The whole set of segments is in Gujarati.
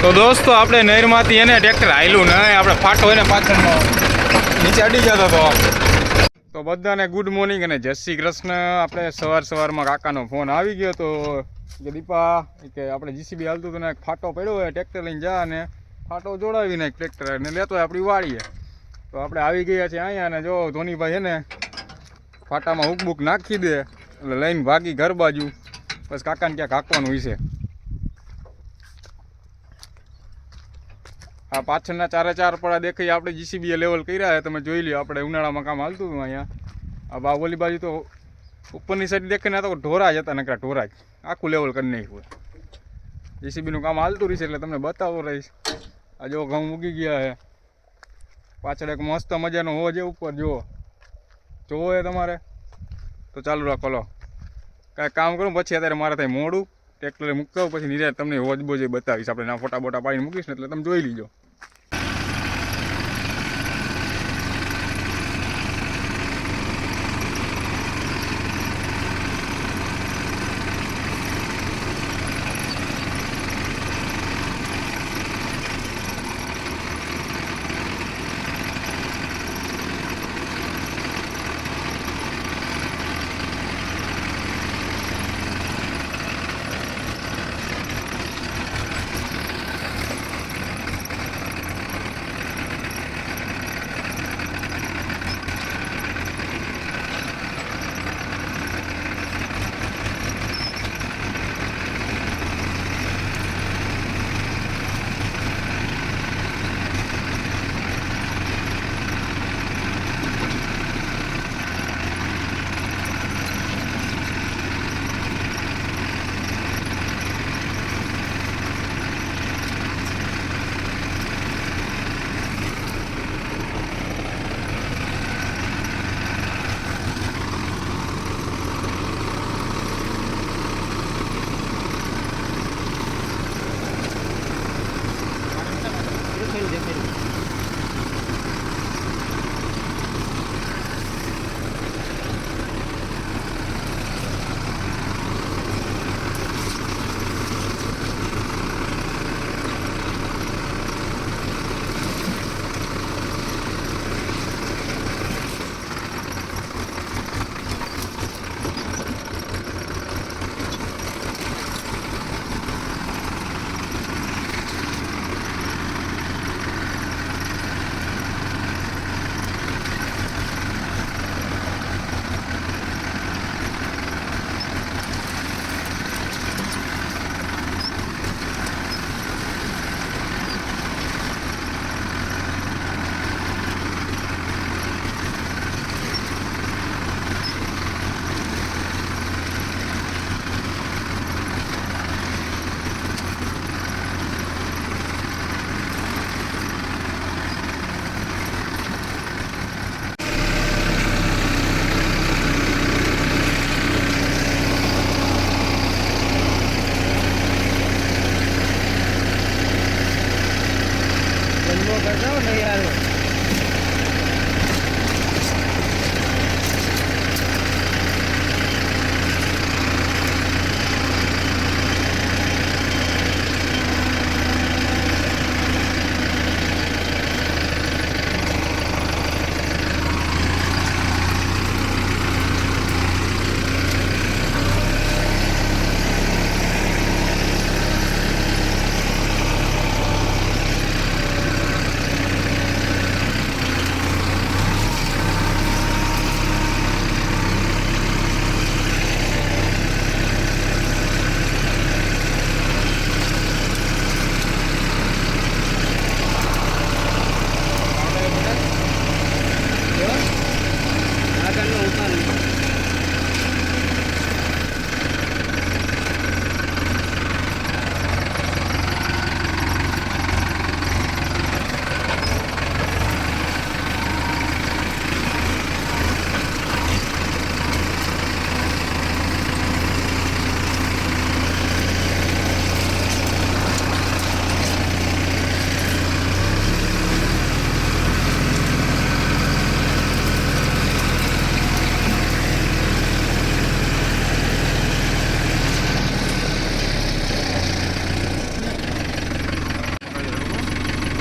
તો દોસ્તો આપણે નહેરમાંથી એને ટ્રેક્ટર હાલ્યું ને આપણે ફાટો હોય ને પાછળનો નીચે અડી જતો હતો. તો બધાને ગુડ મોર્નિંગ અને જય શ્રી કૃષ્ણ. આપણે સવારમાં કાકાનો ફોન આવી ગયો તો કે દીપા કે આપણે જીસીબી હાલતું હતું ને ફાટો પડ્યો હોય ટ્રેક્ટર લઈને જા અને ફાટો જોડાવી નાખ ટ્રેક્ટર ને લેતો હોય આપણી વાડીએ. તો આપણે આવી ગયા છીએ અહીંયા અને જો ધોનીભાઈ છે ને ફાટામાં હુક બુક નાખી દે એટલે લઈને ભાગી ઘર બાજુ. બસ કાકાને ક્યાંક હાંકવાનું હોય છે. આ પાછળના ચાર પડા દેખાઈ આપણે જીસીબીએ લેવલ કર્યા છે. તમે જોઈ લ્યો, આપણે ઉનાળામાં કામ હાલતું હતું અહીંયા. આ બાવલી બાજુ તો ઉપરની સાઈડ દેખાઈને તો ઢોરા જ હતા, નકરા ઢોરા જ આખું લેવલ કરી નાખ્યું. જીસીબીનું કામ હાલતું રહેશે એટલે તમને બતાવતો રહીશ. આ જો ઘઉં ઉગી ગયા છે. પાછળ એક મસ્ત મજાનો હોવો છે ઉપર જોવો એ તમારે. તો ચાલુ રાખો, લો કાંઈ કામ કરું પછી અત્યારે મારે થાય મોડું ટ્રેક્ટરે મૂકતા હોય પછી નિરાત તમને હોજ બોજે બતાવીશ. આપણે ના ફોટા બોટા પાડીને મૂકીશ ને એટલે તમે જોઈ લીજો.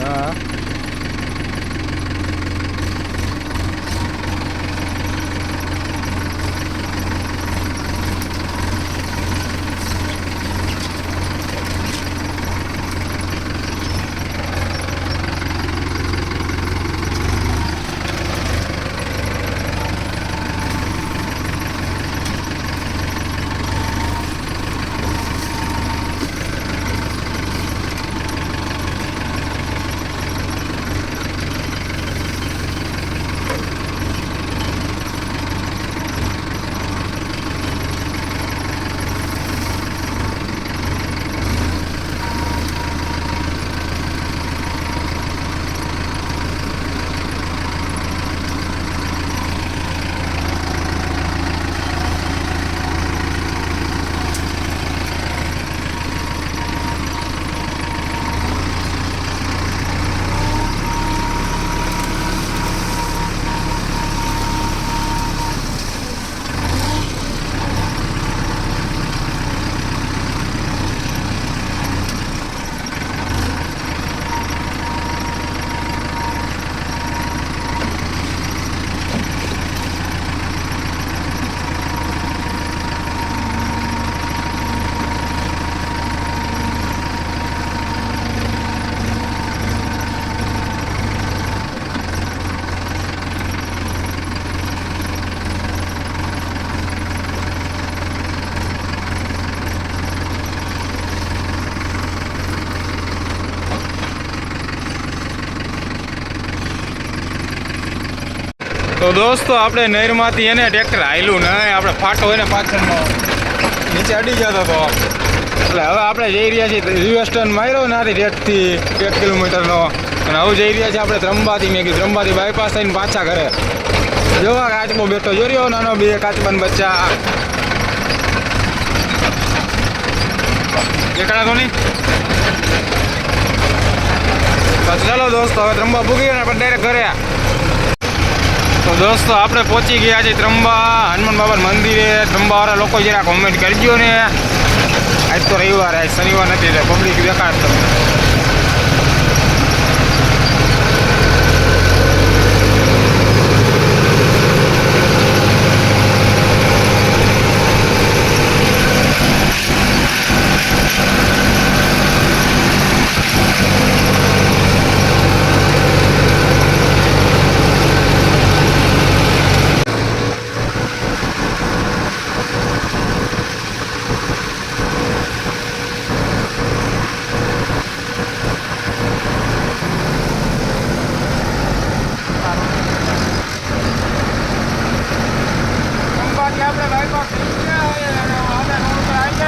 હા તો દોસ્તો આપણે નહેરમાંથી એને ટ્રેક્ટર હાલ્યું ને આપણે ફાટો એને પાછળનો નીચે અડી જતો હતો એટલે હવે આપણે જઈ રહ્યા છીએ રિવર્સ ટર્ન માર્યો ને આથી 1.5 કિલોમીટરનો અને હવે જઈ રહ્યા છીએ આપણે ત્રંબાથી. મેં કીધું ત્રંબાથી બાયપાસ થઈને પાછા ઘરે. જોવા કાચબો બેઠો જોર્યો નાનો બે કાચબાન બચ્ચા દેખાડા તો નહીં. ચાલો દોસ્તો હવે ત્રંબા ભૂગી ગયા આપણે ડાયરેક્ટ ઘરે. તો દોસ્તો આપણે પહોંચી ગયા છીએ ત્રંબા હનુમાન બાબા મંદિરે. ત્રંબાવાળા લોકો જરા કોમેન્ટ કરજો ને. આજ તો રવિવાર, આજ શનિવાર નથી એટલે પબ્લિક દેખાડ તમને. આપણે બાયપાસ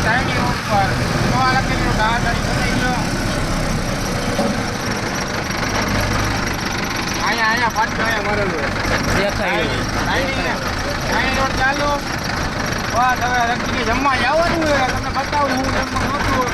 ઢાઈની રોડ પર અહીંયા ફાટો અહીંયા મરેલું ઢાઈની રોડ ચાલુ. બસ હવે રખીને જમવા જવાનું હોય તમને બતાવું હું જમવા નહોતું.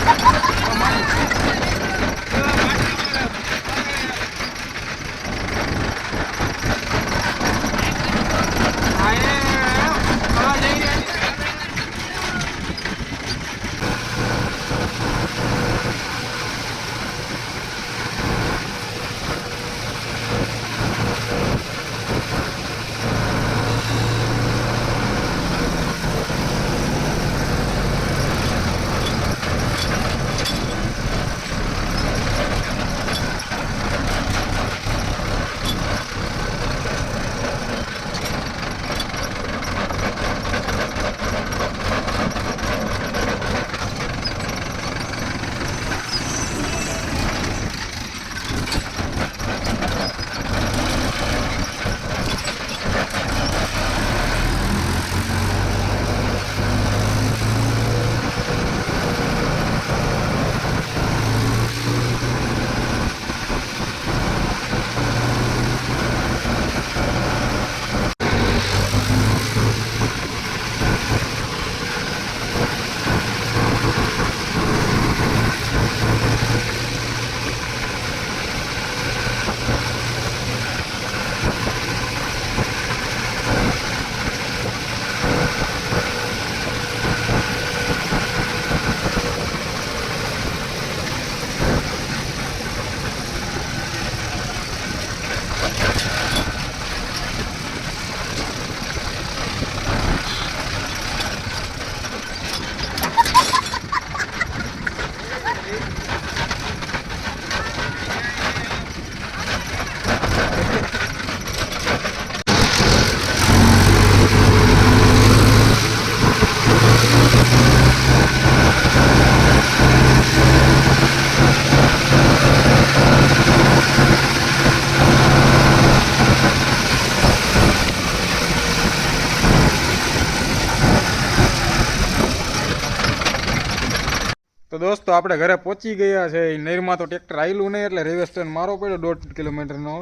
તો દોસ્તો આપણે ઘરે પહોંચી ગયા છે. નહેરમાં તો ટ્રેક્ટર આવેલું નહીં એટલે રેલવે સ્ટેશન મારો પડ્યો 1.5 કિલોમીટરનો.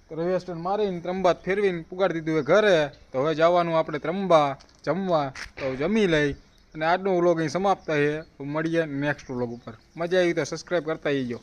તો રેલવે સ્ટેશન મારીને ત્રંબા ફેરવીને પુગાડી દીધું એ ઘરે. તો હવે જવાનું આપણે ત્રંબા જમવા. તો જમી લઈ અને આજનો વ્લોગ અહીં સમાપ્ત છે. મળીએ નેક્સ્ટ વ્લોગ ઉપર. મજા આવી તો સબસ્ક્રાઈબ કરતા જજો.